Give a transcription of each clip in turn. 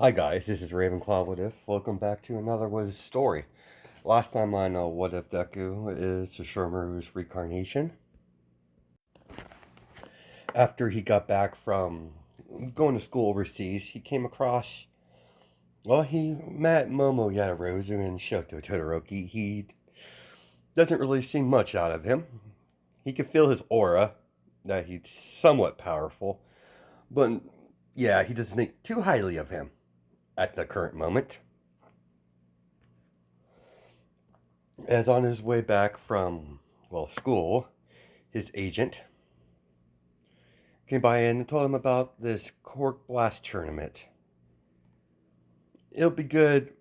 Hi guys, this is Ravenclaw What If. Welcome back to another What If story. Last time on What If Deku is sesshomaru's reincarnation. After he got back from going to school overseas, he came across, he met Momo Yadarozu and Shoto Todoroki. He doesn't really see much out of him. He can feel his aura, that he's somewhat powerful, but yeah, he doesn't think too highly of him at the current moment. As on his way back from, school, his agent came by and told him about this cork blast tournament. It'll be good.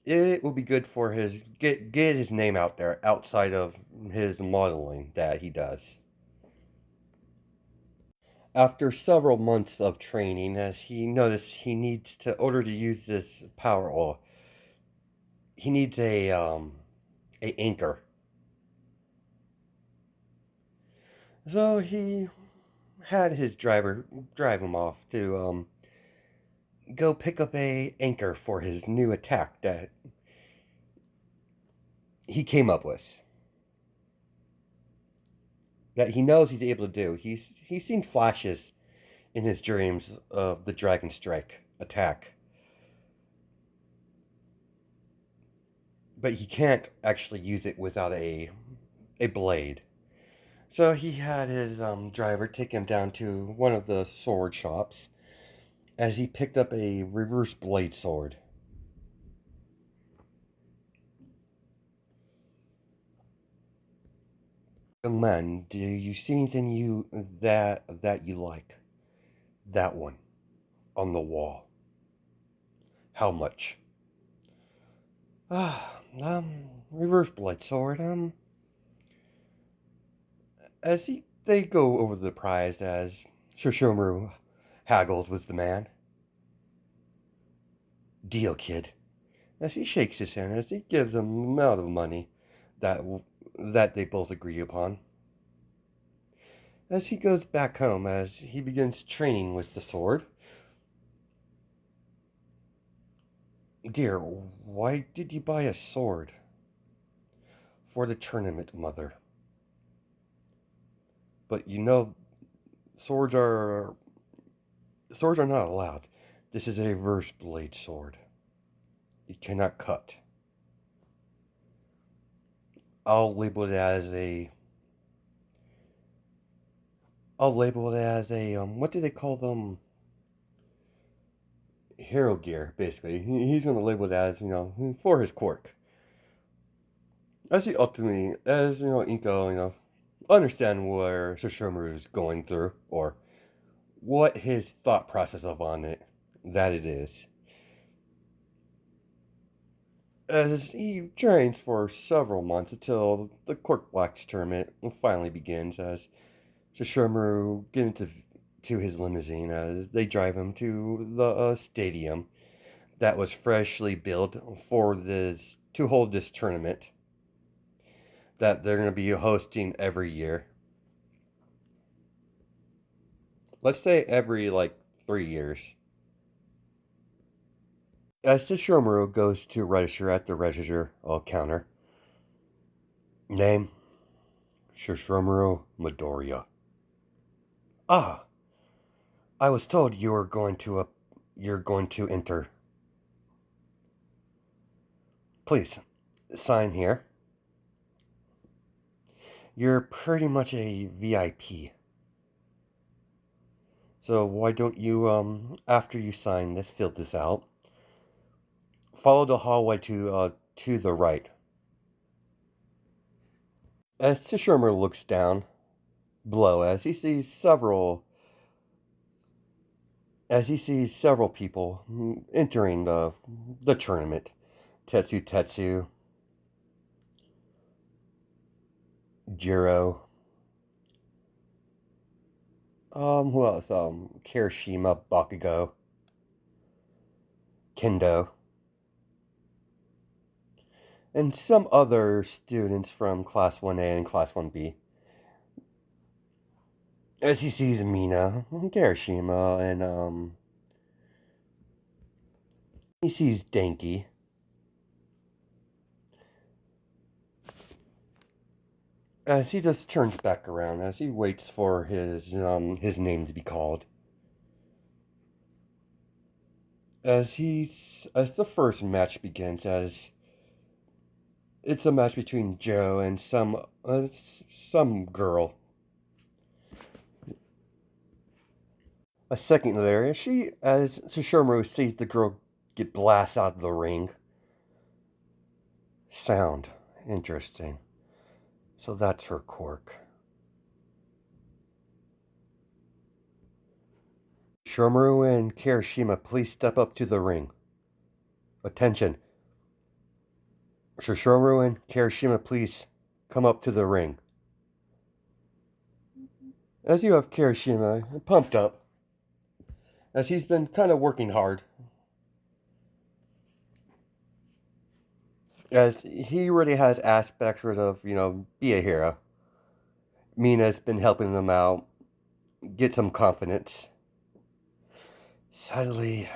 It will be good for his get his name out there outside of his modeling that he does. After several months of training, as he noticed he needs to order to use this power oil, he needs a anchor. So he had his driver drive him off to go pick up a anchor for his new attack that he came up with. That he knows he's able to do. He's seen flashes in his dreams of the Dragon Strike attack. But he can't actually use it without a blade. So he had his driver take him down to one of the sword shops as he picked up a reverse blade sword. Young man, do you see anything that you like? That one on the wall. How much? Reverse blade sword. They go over the prize as Sesshomaru haggles with the man. Deal, kid. As he shakes his hand, as he gives him the amount of money that that they both agree upon. As he goes back home, as he begins training with the sword. Dear, why did you buy a sword? For the tournament, mother. But you know, swords are swords are not allowed. This is a reverse blade sword. It cannot cut. I'll label it as a. I'll label it as a. What do they call them? Hero gear, basically. He's going to label it as, for his quirk. As he ultimately, as Inko, understand where Sesshomaru is going through, or what his thought process of on it, that it is. As he trains for several months until the Cork Blacks tournament finally begins, as Sesshomaru get to his limousine as they drive him to the stadium that was freshly built for this to hold this tournament that they're going to be hosting every year. Let's say every 3 years. As Sesshomaru goes to register at the register counter, name Sesshomaru Midoriya. Ah, I was told you're going to enter. Please sign here. You're pretty much a VIP. So why don't you after you sign this, fill this out. Follow the hallway to the right. As Sesshomaru looks down below as he sees several people entering the tournament. Tetsu, Jiro, who else? Kirishima, Bakugo, Kendo, and some other students from Class 1A and Class 1B. As he sees Mina, Kirishima, and He sees Danky as he just turns back around as he waits for his name to be called. As the first match begins, as it's a match between Joe and some girl. A second later, as Sesshomaru sees the girl get blasted out of the ring. Sound. Interesting. So that's her quirk. Shomaru and Kirishima, please step up to the ring. Attention. Sesshomaru and Kirishima, please come up to the ring. As you have Kirishima pumped up, as he's been kind of working hard, as he really has aspects of, be a hero. Mina's been helping them out, get some confidence. Sadly,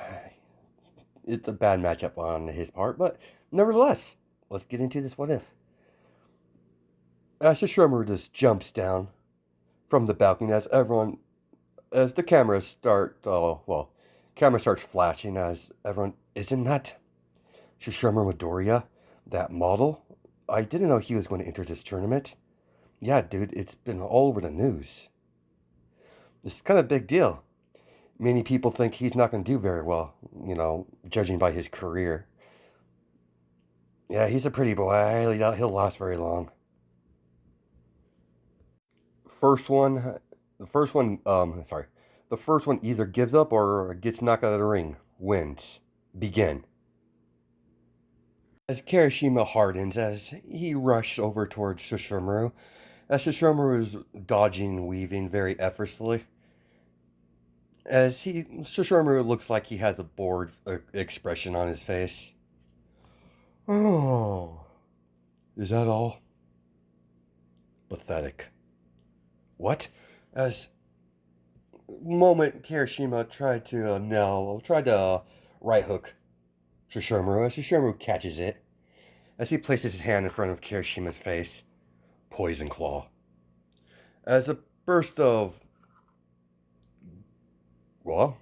it's a bad matchup on his part, but nevertheless, let's get into this what if. Sesshomaru just jumps down from the balcony as the cameras camera starts flashing as everyone, isn't that Sesshomaru Midoriya, that model? I didn't know he was going to enter this tournament. Yeah, dude, it's been all over the news. This is kind of a big deal. Many people think he's not going to do very well, judging by his career. Yeah, he's a pretty boy. I highly doubt he'll last very long. First one, the first one, sorry. The first one either gives up or gets knocked out of the ring. Wins. Begin. As Kirishima hardens, as he rushes over towards Sesshomaru, as Sesshomaru is dodging and weaving very effortlessly, Sesshomaru looks like he has a bored expression on his face. Oh, is that all? Pathetic. What? As moment Kirishima tried to right hook Sesshomaru, as Sesshomaru catches it, as he places his hand in front of Kirishima's face. Poison Claw. As a burst of, well,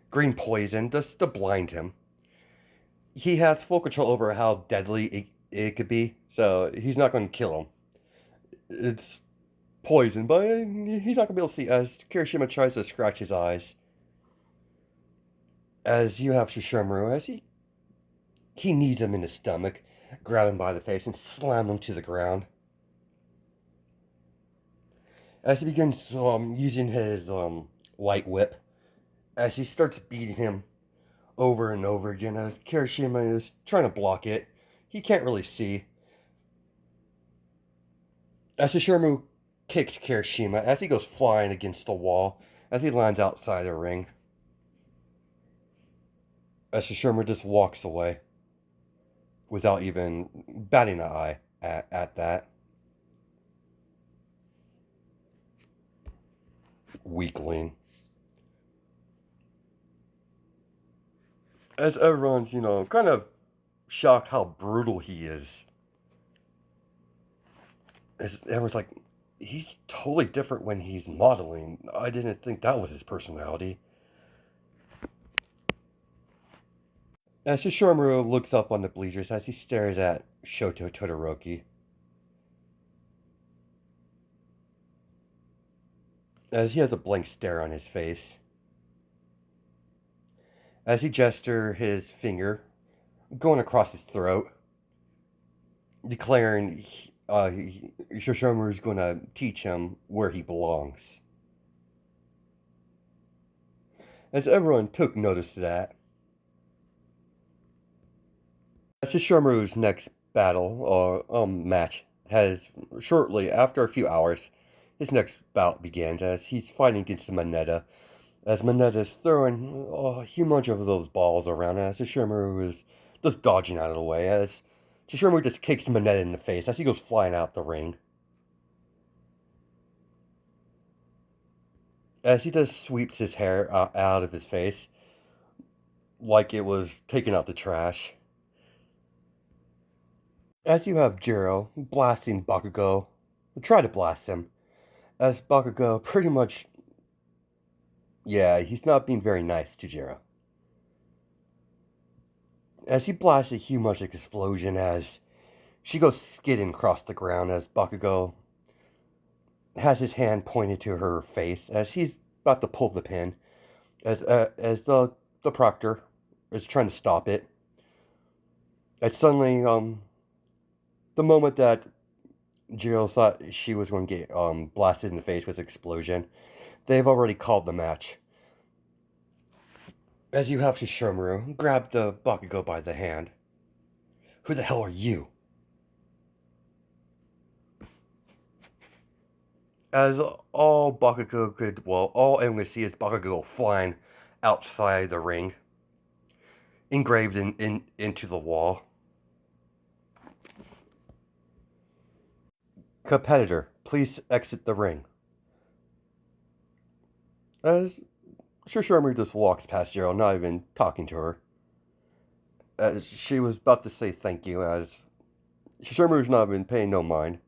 green poison just to blind him. He has full control over how deadly it could be, so he's not going to kill him. It's poison, but he's not going to be able to see as Kirishima tries to scratch his eyes. As you have Sesshomaru, as he knees him in the stomach, grab him by the face, and slam him to the ground. As he begins using his light whip, as he starts beating him over and over again, as Kirishima is trying to block it, he can't really see. As Sesshomaru kicks Kirishima, as he goes flying against the wall, as he lands outside the ring. As Sesshomaru just walks away, without even batting an eye at that. Weakling. As everyone's, kind of shocked how brutal he is. As everyone's like, he's totally different when he's modeling. I didn't think that was his personality. As Sesshomaru looks up on the bleachers as he stares at Shoto Todoroki. As he has a blank stare on his face. As he gestures his finger, going across his throat, declaring Sesshomaru is going to teach him where he belongs. As everyone took notice of that, Sesshomaru's next battle or match has shortly after a few hours, his next bout begins as he's fighting against Mineta. As Minetta's throwing a huge bunch of those balls around, as Sesshomaru is just dodging out of the way, as Sesshomaru just kicks Mineta in the face as he goes flying out the ring. As he just sweeps his hair out of his face, like it was taking out the trash. As you have Jiro blasting Bakugo, try to blast him, as Bakugo pretty much, yeah, he's not being very nice to Jiro. As he blasts a huge explosion as she goes skidding across the ground as Bakugo has his hand pointed to her face as he's about to pull the pin, as the proctor is trying to stop it. And suddenly, the moment that Jiro thought she was going to get blasted in the face with an explosion, they've already called the match. As you have Sesshomaru grab the Bakugo by the hand. Who the hell are you? As all Bakugo could, well, all anyone could see is Bakugo flying outside the ring, engraved into the wall. Competitor, please exit the ring. As Sesshomaru just walks past Jiro, not even talking to her. As she was about to say thank you, as Sesshomaru's not even paying no mind.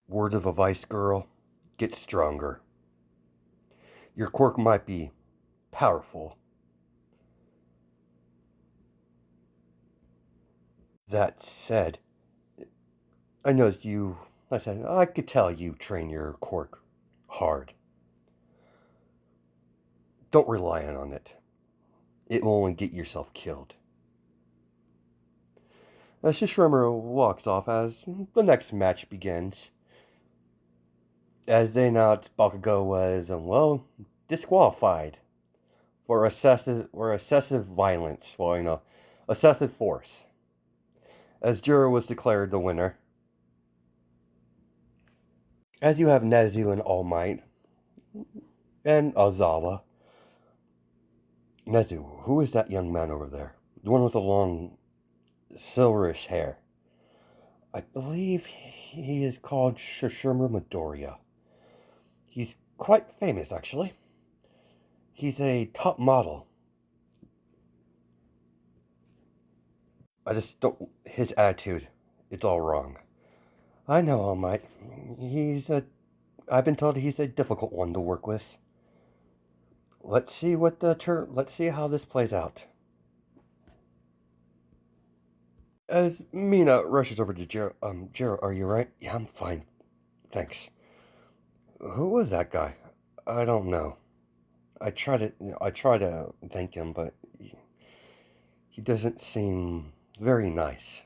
Words of advice, girl. Get stronger. Your quirk might be powerful. That said, I noticed you. I said, I could tell you train your quirk hard. Don't rely on it. It will only get yourself killed. As Sesshomaru walks off as the next match begins. As they announced Bakugo was, well, disqualified for excessive violence. Well, excessive force. As Jiro was declared the winner. As you have Nezu and All Might and Ozawa. Nezu, who is that young man over there? The one with the long silverish hair. I believe he is called Sesshomaru Midoriya. He's quite famous, actually. He's a top model. I just don't. His attitude, it's all wrong. I know, All Might. He's a. I've been told he's a difficult one to work with. Let's see what the Let's see how this plays out. As Mina rushes over to Jiro, Jiro, are you right? Yeah, I'm fine. Thanks. Who was that guy? I don't know. I try to thank him, but he doesn't seem very nice.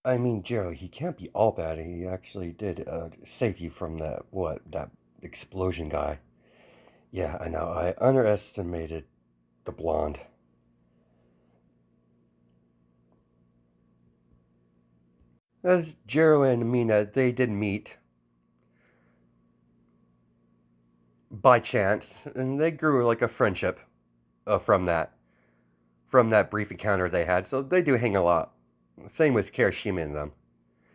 I mean, Jiro, he can't be all bad. He actually did save you from that explosion guy. Yeah, I know. I underestimated the blonde. As Jiro and Mina, they did meet by chance, and they grew like a friendship from that brief encounter they had. So they do hang a lot. Same with Kirishima and them.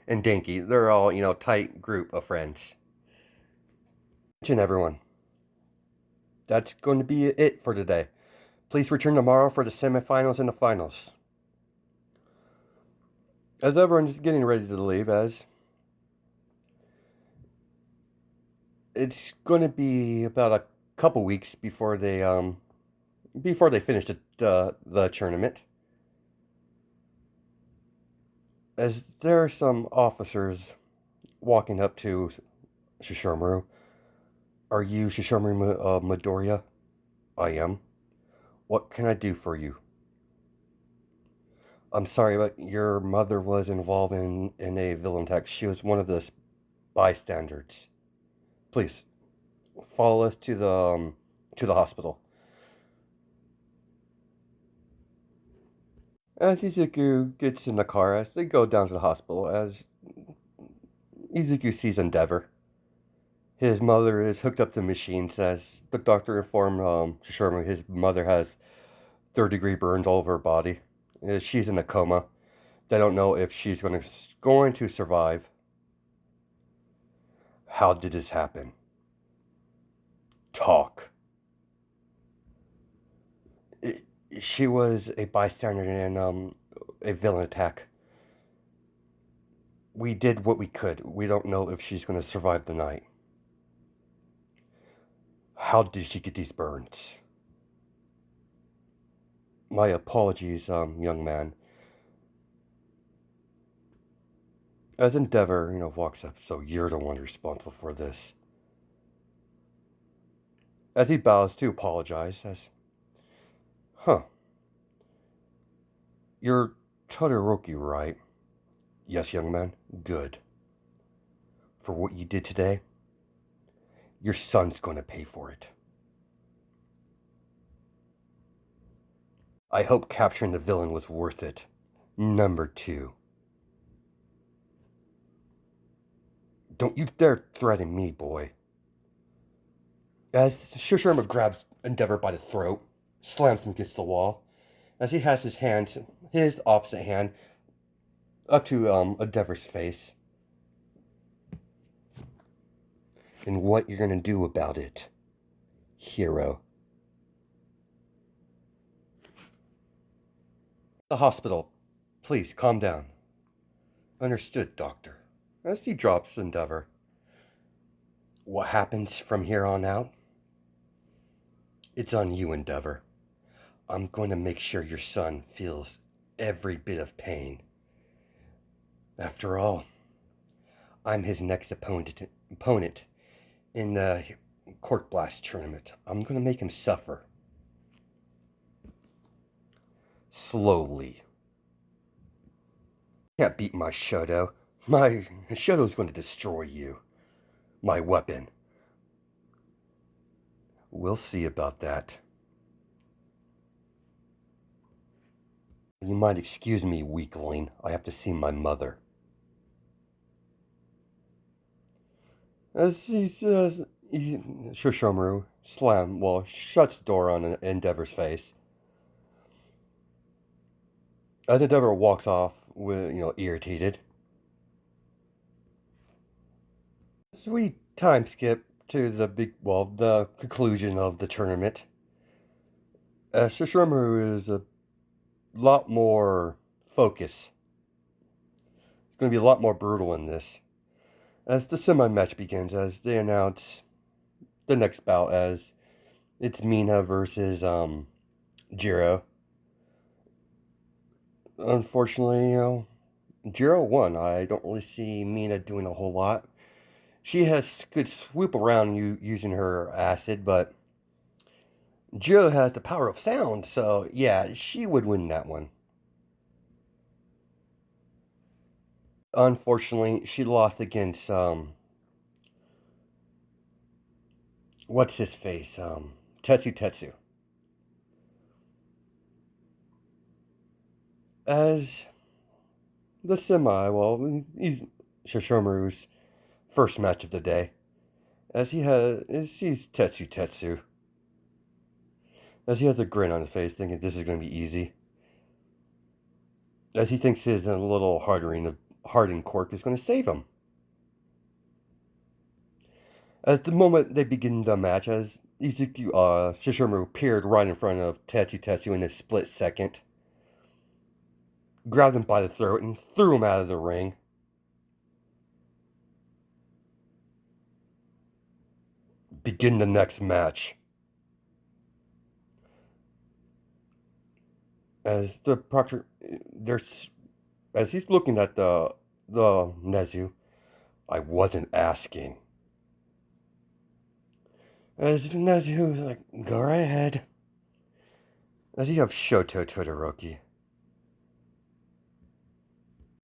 And Dinky. They're all, tight group of friends. And everyone. That's going to be it for today. Please return tomorrow for the semifinals and the finals. As everyone's getting ready to leave, as it's going to be about a couple weeks before they finish the tournament. As there are some officers walking up to Sesshomaru. Are you Sesshomaru Midoriya? I am. What can I do for you? I'm sorry, but your mother was involved in a villain attack. She was one of the bystanders. Please, follow us to the hospital. As Izuku gets in the car, as they go down to the hospital, as Izuku sees Endeavor. His mother is hooked up to machines, as the doctor informed Sesshomaru his mother has third-degree burns all over her body. She's in a coma. They don't know if she's going to survive. How did this happen? Talk. I- She was a bystander in a villain attack. We did what we could. We don't know if she's going to survive the night. How did she get these burns? My apologies, young man. As Endeavor, walks up, so you're the one responsible for this. As he bows to apologize, says, huh, you're Todoroki, right? Yes, young man. Good. For what you did today, your son's going to pay for it. I hope capturing the villain was worth it. Number two. Don't you dare threaten me, boy. As Sesshomaru grabs Endeavor by the throat, slams him against the wall, as he has his opposite hand, up to Endeavor's face. And what you're gonna do about it, hero. The hospital. Please, calm down. Understood, Doctor. As he drops Endeavor. What happens from here on out? It's on you, Endeavor. I'm going to make sure your son feels every bit of pain. After all, I'm his next opponent in the Cork Blast tournament. I'm going to make him suffer. Slowly. Can't beat my Shoto. My Shoto's going to destroy you. My weapon. We'll see about that. You might excuse me, weakling. I have to see my mother. As he says, Sesshomaru shuts the door on Endeavor's face. As Endeavor walks off, irritated. Sweet time skip to the conclusion of the tournament. Sesshomaru is a lot more focused. It's going to be a lot more brutal in this. As the semi-match begins, as they announce the next bout as it's Mina versus Jiro. Unfortunately, Jiro won. I don't really see Mina doing a whole lot. She has good swoop around you using her acid, but Jiro has the power of sound, so yeah, she would win that one. Unfortunately, she lost against what's his face? Tetsu. As the he's Sesshomaru's first match of the day. As he sees Tetsu. As he has a grin on his face, thinking this is going to be easy. As he thinks his little hardened cork is going to save him. As the moment they begin the match, as Sesshomaru appeared right in front of Tetsu in a split second, grabbed him by the throat and threw him out of the ring. Begin the next match. As the proctor, there's as he's looking at the Nezu, I wasn't asking. As Nezu is like, go right ahead. As you have Shoto Todoroki.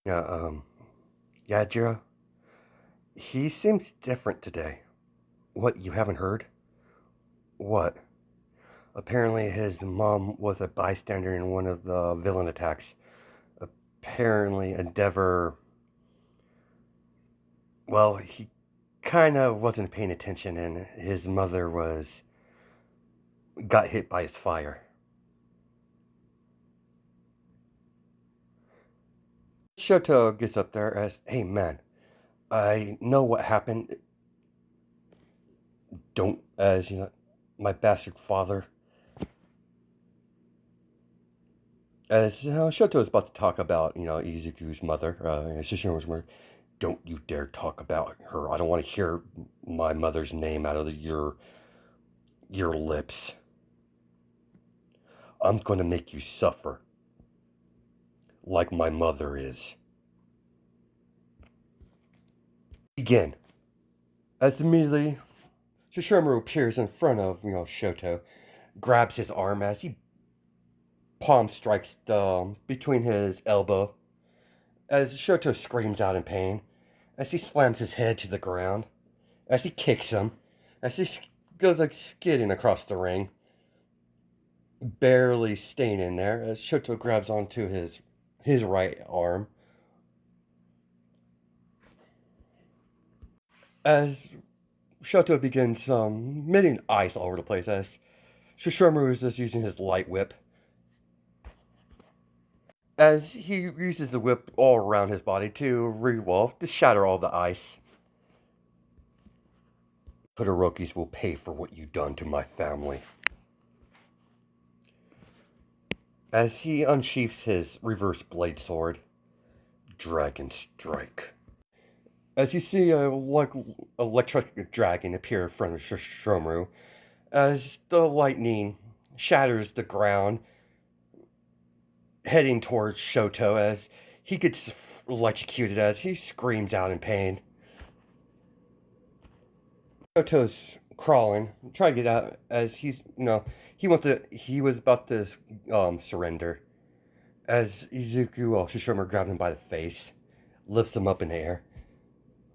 Yeah, Jiro. He seems different today. What, you haven't heard? What? Apparently his mom was a bystander in one of the villain attacks. Apparently Endeavor, he kind of wasn't paying attention and his mother got hit by his fire. Shoto gets up there as, hey man, I know what happened. Don't, as you know, my bastard father. As Shoto is about to talk about, Izuku's mother, Shishimaru's mother, don't you dare talk about her. I don't want to hear my mother's name out of your lips. I'm going to make you suffer like my mother is. Begin. As immediately Shishimaru appears in front of, Shoto, grabs his arm as he palm strikes between his elbow, as Shoto screams out in pain, as he slams his head to the ground, as he kicks him, as he goes like skidding across the ring, barely staying in there, as Shoto grabs onto his right arm, as Shoto begins emitting ice all over the place, as Shishimaru is just using his light whip, as he uses the whip all around his body to revolve, to shatter all the ice. Todorokis will pay for what you've done to my family. As he unsheaths his reverse blade sword, Dragon Strike. As you see a electric dragon appear in front of Sesshomaru, as the lightning shatters the ground, heading towards Shoto, as he gets electrocuted as he screams out in pain. Shoto's crawling, trying to get out as he was about to surrender. As Shishomaru grabs him by the face, lifts him up in the air.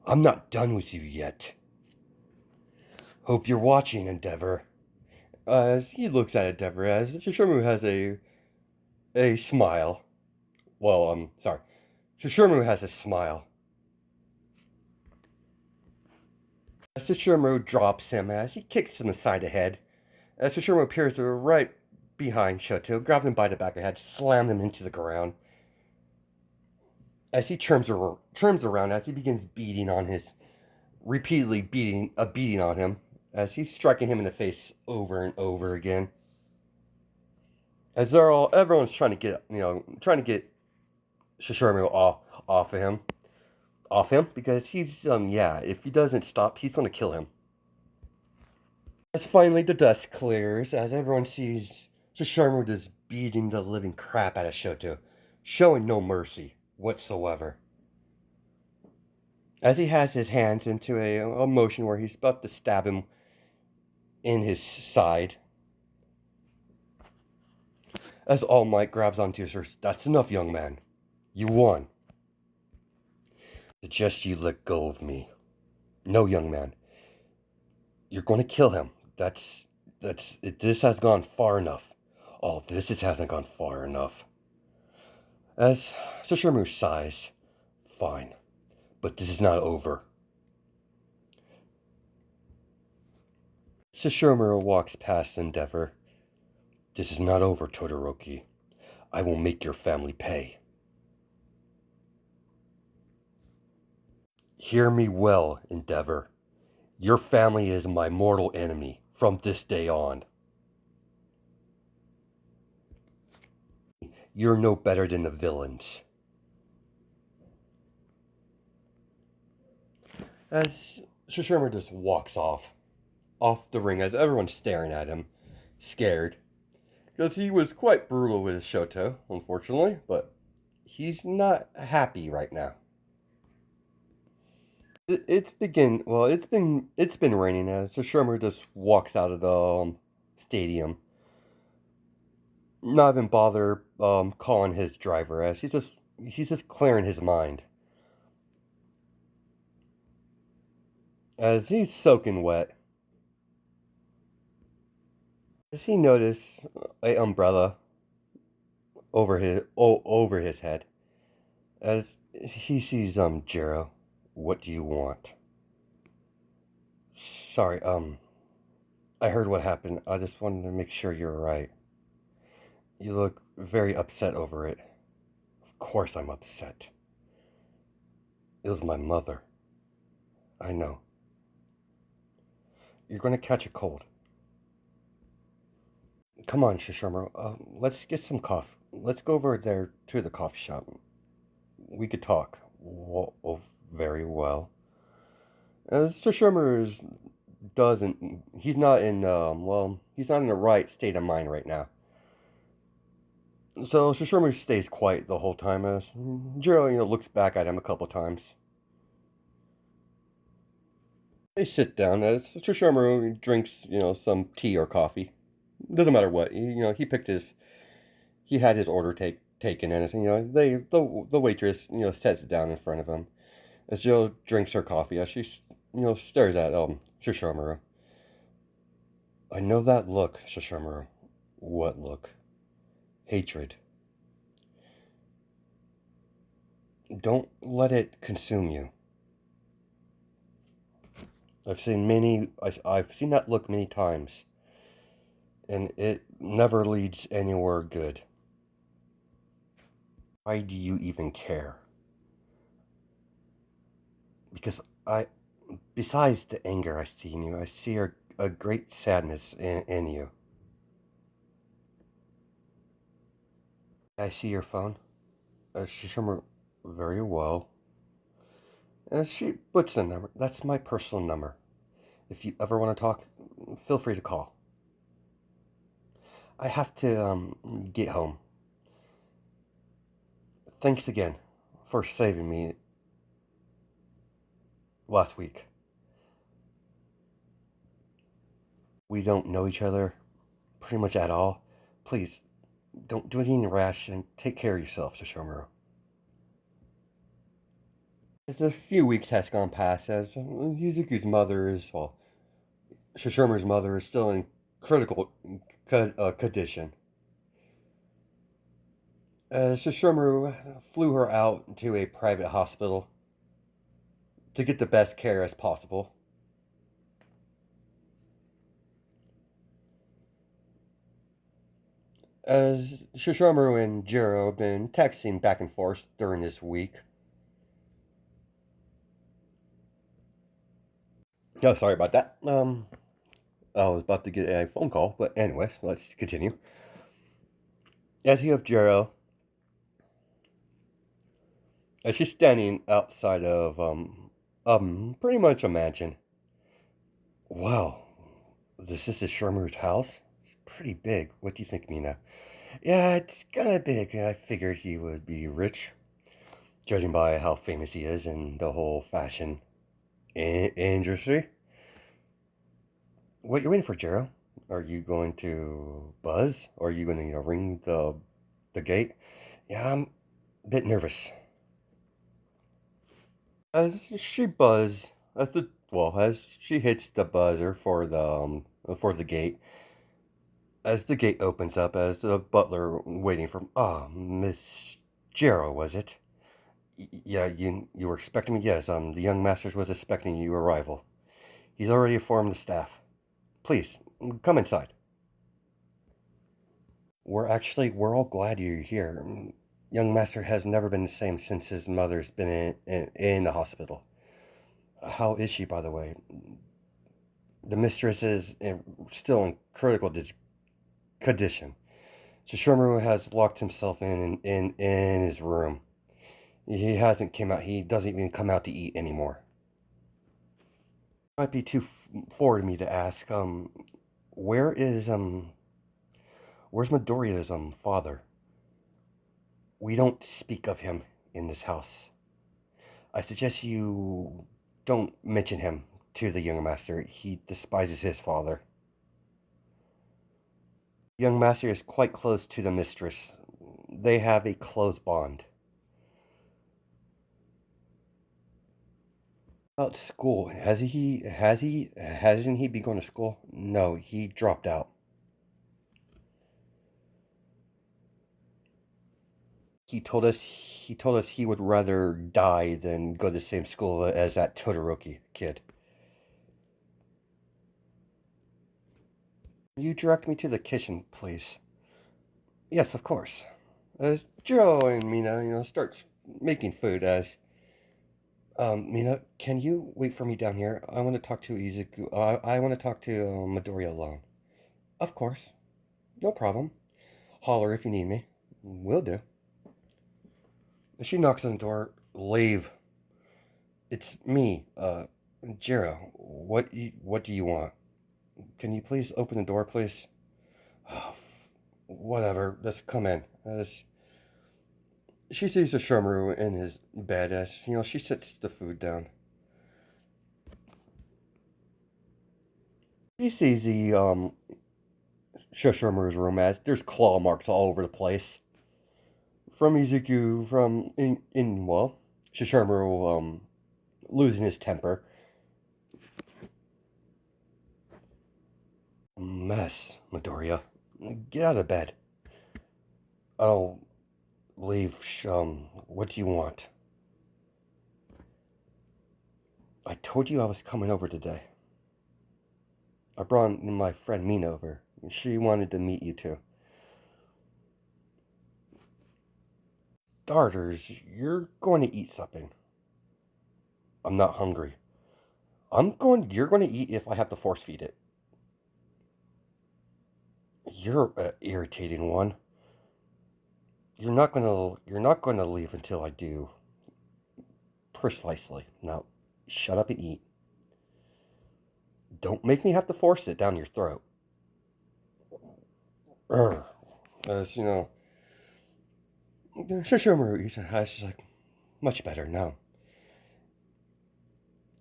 I'm not done with you yet. Hope you're watching, Endeavor. As he looks at Endeavor, as Shishomaru has a smile. Well, sorry. Shishomaru has a smile. As Shishomaru drops him, as he kicks him aside the head, as Shishomaru appears right behind Shoto, grabs him by the back of the head, slams him into the ground. As he turns around, as he begins repeatedly beating on him, as he's striking him in the face over and over again. As everyone's trying to get Shishomaru off him, because he's if he doesn't stop, he's gonna kill him. As finally the dust clears, as everyone sees Shishomaru just beating the living crap out of Shoto, showing no mercy whatsoever. As he has his hands into a motion where he's about to stab him in his side, as All Might grabs onto his wrist. That's enough, young man. You won. Suggest you let go of me. No, young man. You're going to kill him. This has gone far enough. Oh, hasn't gone far enough. As Sesshomaru sighs, fine, but this is not over. Sesshomaru walks past Endeavor. This is not over, Todoroki. I will make your family pay. Hear me well, Endeavor. Your family is my mortal enemy from this day on. You're no better than the villains. As Shishomaru just walks off the ring as everyone's staring at him, scared. Because he was quite brutal with Shoto, unfortunately, but he's not happy right now. It's been raining as Shishomaru just walks out of the stadium. Not even bother calling his driver as he's just clearing his mind. As he's soaking wet, does he notice a umbrella over his head? As he sees Jiro, what do you want? Sorry, I heard what happened. I just wanted to make sure you're right. You look very upset over it. Of course I'm upset. It was my mother. I know. You're going to catch a cold. Come on, Shishomaru. Let's get some coffee. Let's go over there to the coffee shop. We could talk. Oh, very well. Shishomaru doesn't. He's not in. He's not in the right state of mind right now. So Shishomaru stays quiet the whole time as Jiro, looks back at him a couple times. They sit down as Shishomaru drinks, some tea or coffee. Doesn't matter what. He picked his. He had his order taken, and the waitress, sets it down in front of him as Jill drinks her coffee as she, stares at Shishomaru. I know that look, Shishomaru. What look? Hatred. Don't let it consume you. I've seen that look many times, and it never leads anywhere good. Why do you even care? Because besides the anger I see in you, I see a great sadness in you. I see your phone. Shishomaru, very well. She puts the number. That's my personal number. If you ever want to talk, feel free to call. I have to get home. Thanks again for saving me last week. We don't know each other pretty much at all. Please, don't do anything rash and take care of yourself, Sesshomaru. As a few weeks has gone past, as Yuzuku's mother is, well, Sesshomaru's mother is still in critical condition. Sesshomaru flew her out to a private hospital to get the best care as possible. As Sesshomaru and Jiro have been texting back and forth during this week. Oh, sorry about that. I was about to get a phone call, but anyways, let's continue. As you have Jiro, as she's standing outside of pretty much a mansion. Wow, this is Shermer's house. It's pretty big. What do you think, Mina? Yeah, it's kind of big. I figured he would be rich, judging by how famous he is in the whole fashion industry. What you waiting for, Jero? Are you going to buzz? Or are you going to ring the gate? Yeah, I'm a bit nervous. As she buzz, as she hits the buzzer for the gate, as the gate opens up, as the butler waiting for Miss Jero, was it? Yeah, you were expecting me. Yes, the young masters was expecting your arrival. He's already informed the staff. Please come inside. We're all glad you're here. Young master has never been the same since his mother's been in the hospital. How is she, by the way? The mistress is still in critical condition. Shishomaru has locked himself in his room. He hasn't came out. He doesn't even come out to eat anymore. Might be too forward me to ask. Where is where's Midoriya's father? We don't speak of him in this house. I suggest you don't mention him to the young master. He despises his father. Young master is quite close to the mistress. They have a close bond. About school, hasn't he been going to school? No, he dropped out. He told us he would rather die than go to the same school as that Todoroki kid. You direct me to the kitchen, please. Yes, of course. As Joe and Mina, start making food. As Mina, can you wait for me down here? I want to talk to Izuku. I want to talk to Midoriya alone. Of course. No problem. Holler if you need me. Will do. She knocks on the door. Leave. It's me, Jiro. What do you want? Can you please open the door, please? Oh, whatever. Just come in. She sees the Shermaru in his bed as, she sets the food down. She sees the, Sesshomaru's room as there's claw marks all over the place. From Izuku, well, Sesshomaru, losing his temper. Mess, Midoriya. Get out of bed. I'll leave, what do you want? I told you I was coming over today. I brought my friend Mina over. She wanted to meet you too. Starters, you're going to eat something. I'm not hungry. You're going to eat if I have to force feed it. You're an irritating one. You're not gonna leave until I do. Precisely. Now, shut up and eat. Don't make me have to force it down your throat. Urgh. As Shishomaru eats her eyes, she's like, much better now.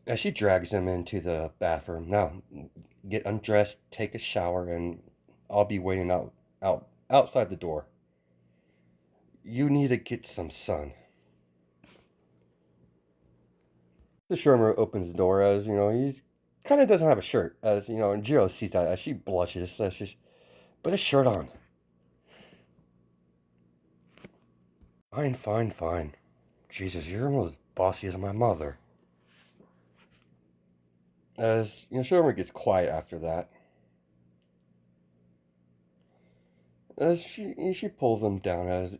As she drags him into the bathroom, now get undressed, take a shower, and I'll be waiting outside the door. You need to get some sun. The Shermer opens the door as, he's kind of doesn't have a shirt. As, and Jiro sees that as she blushes, as she's, put a shirt on. Fine, fine, fine. Jesus, you're almost as bossy as my mother. As, Shermer gets quiet after that. As she pulls him down as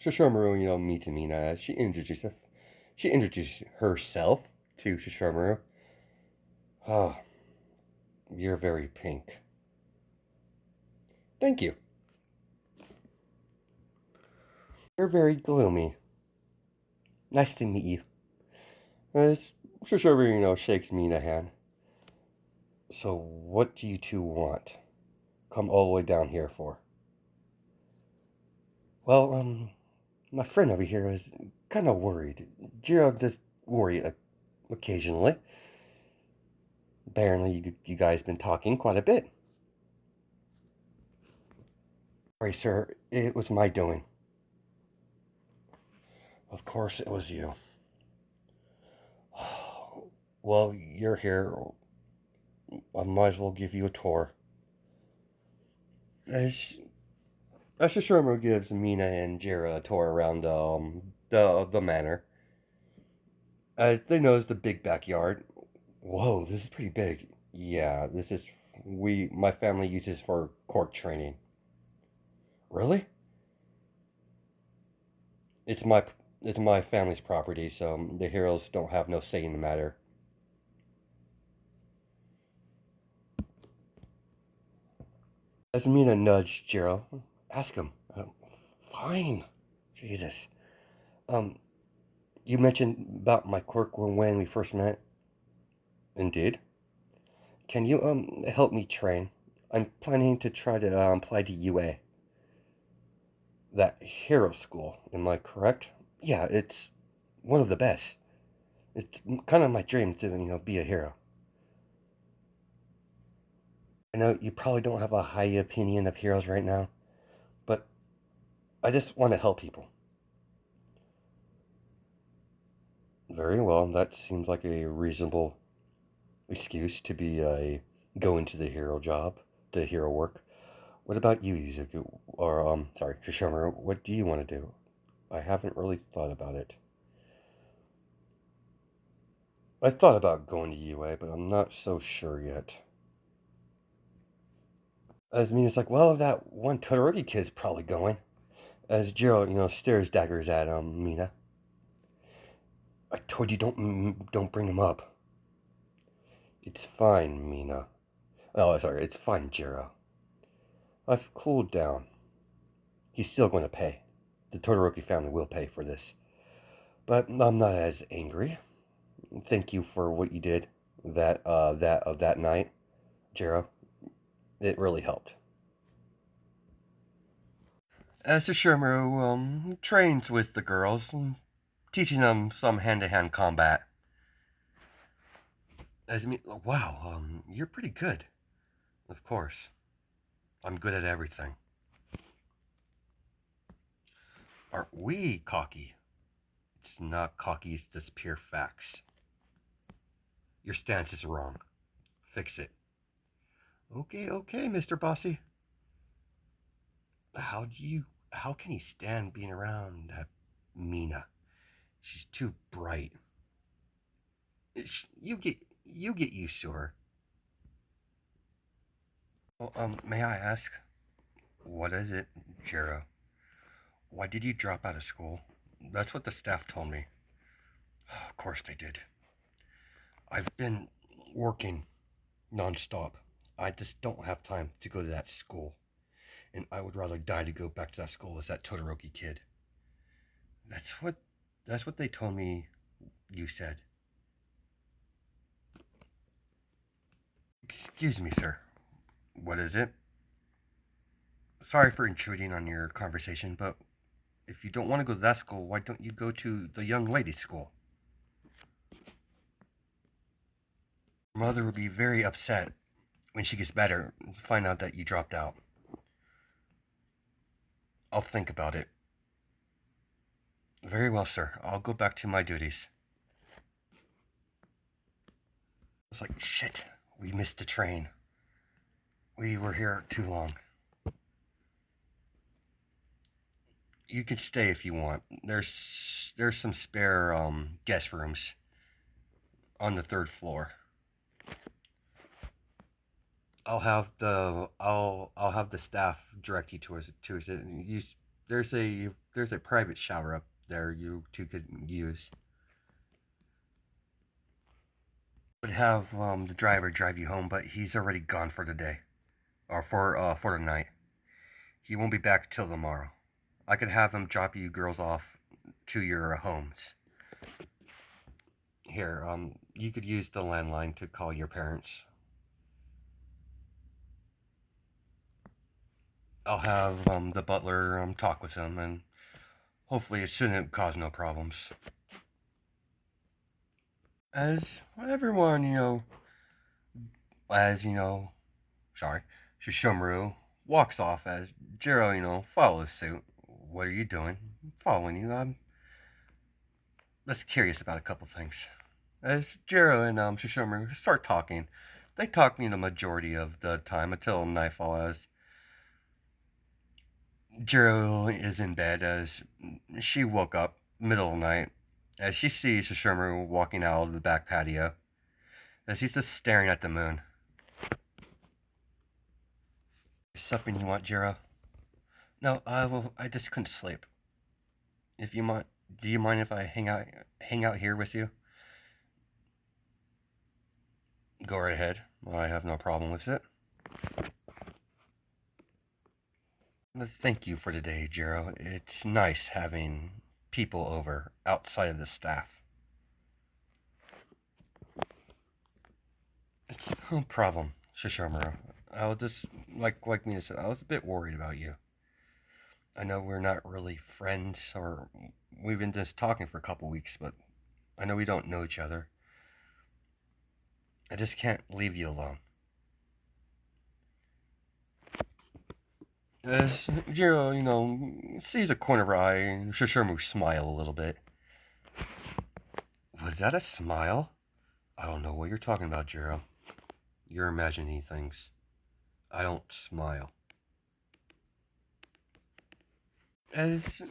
Shishomaru, meets Mina as she introduces herself to Shishomaru. Ah, you're very pink. Thank you. You're very gloomy. Nice to meet you. As Shishomaru, shakes Mina's hand. So what do you two want? Come all the way down here for? Well, my friend over here is kind of worried. Jiro does worry occasionally. Apparently, you guys been talking quite a bit. Sorry, sir. It was my doing. Of course, it was you. Well, you're here. I might as well give you a tour. As Shishomaru gives Mina and Jira a tour around the manor. They notice the big backyard. Whoa, this is pretty big. Yeah, this is my family uses for court training. Really? It's my it's my family's property, so the heroes don't have no say in the matter. As Mina nudged Jiro, ask him. Fine. Jesus. Um, you mentioned about my quirk when we first met. Indeed. Can you help me train? I'm planning to try to apply to UA. That hero school, am I correct? Yeah, it's one of the best. It's kind of my dream to, be a hero. I know you probably don't have a high opinion of heroes right now, but I just want to help people. Very well, that seems like a reasonable excuse to be a go into the hero job, the hero work. What about you, Yuzuku? Or sorry, Shishomaru, what do you want to do? I haven't really thought about it. I thought about going to UA, but I'm not so sure yet. As Mina's like, well, that one Todoroki kid's probably going. As Jiro, stares daggers at Mina. I told you don't bring him up. It's fine, Mina. Oh, sorry, it's fine, Jiro. I've cooled down. He's still going to pay. The Todoroki family will pay for this. But I'm not as angry. Thank you for what you did that night, Jiro. It really helped. As Sesshomaru trains with the girls, teaching them some hand-to-hand combat. As me, wow, you're pretty good. Of course, I'm good at everything. Aren't we cocky? It's not cocky, it's just pure facts. Your stance is wrong. Fix it. Okay, okay, Mr. Bossy. How do you how can he stand being around that Mina? She's too bright. You get used to her. Well, may I ask, what is it, Jiro? Why did you drop out of school? That's what the staff told me. Of course they did. I've been working nonstop. I just don't have time to go to that school. And I would rather die to go back to that school as that Todoroki kid. That's what that's what they told me you said. Excuse me, sir. What is it? Sorry for intruding on your conversation, but if you don't want to go to that school, why don't you go to the young ladies' school? Mother will be very upset when she gets better and find out that you dropped out. I'll think about it. Very well, sir. I'll go back to my duties. It's like, shit, we missed the train. We were here too long. You can stay if you want. There's some spare guest rooms on the third floor. I'll have the staff direct you towards it. There's a private shower up there you two could use. Would have the driver drive you home, but he's already gone for the day, or for the night. He won't be back till tomorrow. I could have him drop you girls off to your homes. Here, you could use the landline to call your parents. I'll have the butler talk with him, and hopefully it shouldn't cause no problems. As everyone, as sorry, Shishomaru walks off as Jiro, follows suit. What are you doing? I'm following you. I'm just curious about a couple things. As Jiro and Shishomaru start talking, they talk the majority of the time until nightfall. As Jiro is in bed, as she woke up middle of the night, as she sees Shishomaru walking out of the back patio, as he's just staring at the moon. Something you want, Jiro? No, I just couldn't sleep. If you mind, do you mind if I hang out here with you? Go right ahead. I have no problem with it. Thank you for today, Jiro. It's nice having people over outside of the staff. It's no problem, Shishomaru. I was just like Mina said, I was a bit worried about you. I know we're not really friends, or we've been just talking for a couple weeks, but I know we don't know each other. I just can't leave you alone. As Jiro, sees a corner of her eye, and Shishomaru smile a little bit. Was that a smile? I don't know what you're talking about, Jiro. You're imagining things. I don't smile. As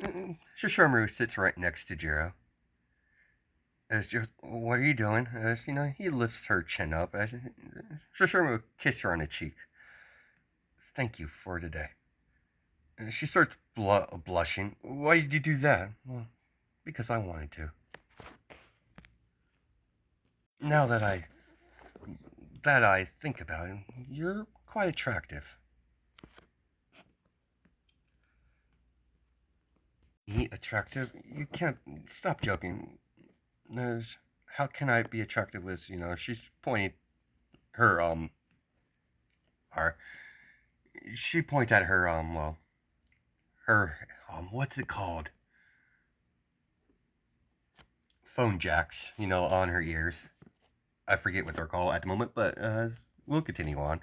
Shishomaru sits right next to Jiro. As just, what are you doing? As he lifts her chin up. As Shishomaru kisses her on the cheek. Thank you for today. She starts blushing. Why did you do that? Well, because I wanted to. Now that I think about it, you're quite attractive. He attractive? You can't stop joking. There's how can I be attractive with she's pointing her her she pointed at her her what's it called? Phone jacks, on her ears. I forget what they're called at the moment, but we'll continue on.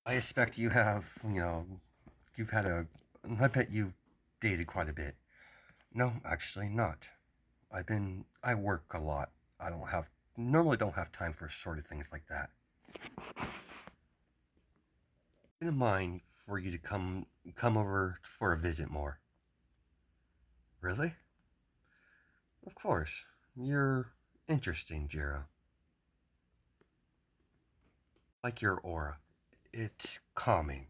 I expect you have, you've had a. I bet you've dated quite a bit. No, actually not. I work a lot. I don't have, normally don't have time for sort of things like that. In mind for you to come over for a visit more. Really? Of course. You're interesting, Jiro. Like your aura. It's calming.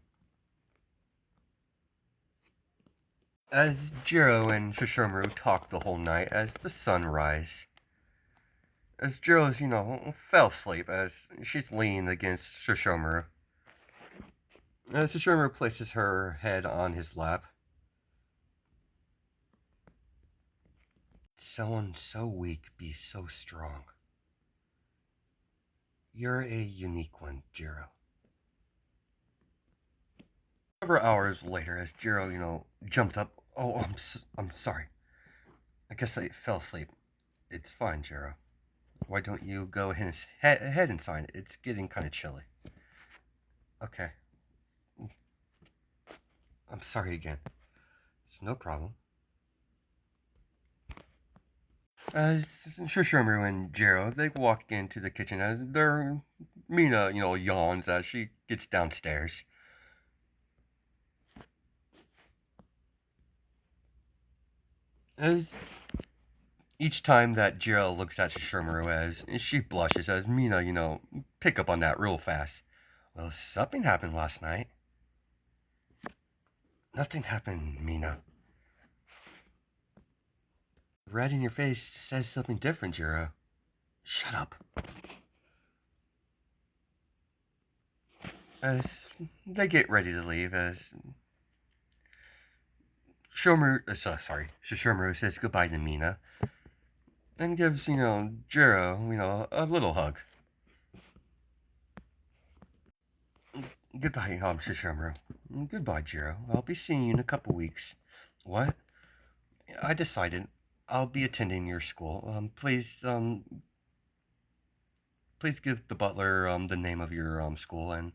As Jiro and Sesshomaru talk the whole night as the sun rises, as Jiro's, fell asleep as she's leaning against Sesshomaru. As Sesshomaru places her head on his lap. Someone so weak be so strong. You're a unique one, Jiro. Several hours later, as Jiro, jumps up. Oh, I'm sorry. I guess I fell asleep. It's fine, Jiro. Why don't you go ahead and sign it? It's getting kind of chilly. Okay. I'm sorry again. It's no problem. As Sesshomaru and Jiro, they walk into the kitchen as their Mina, yawns as she gets downstairs. As each time that Jiro looks at Sesshomaru as she blushes as Mina, pick up on that real fast. Well, something happened last night. Nothing happened, Mina. Red in your face says something different, Jiro. Shut up. As they get ready to leave, as Sesshomaru says goodbye to Mina, and gives, Jiro, a little hug. Goodbye, Sesshomaru. Goodbye, Jiro. I'll be seeing you in a couple weeks. What? I decided I'll be attending your school. Please give the butler the name of your school, and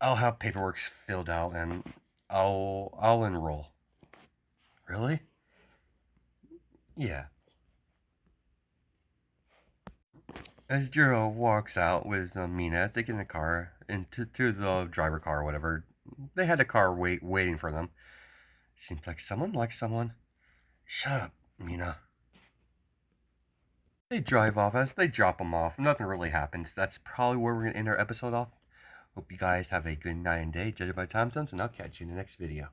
I'll have paperwork filled out, and I'll enroll. Really? Yeah. As Jiro walks out with Mina, as they get in the car, into to the driver car or whatever, they had a car waiting for them. Seems like someone likes someone. Shut up, Mina. They drive off. As they drop them off, nothing really happens. That's probably where we're going to end our episode off. Hope you guys have a good night and day, judging by time zones, and I'll catch you in the next video.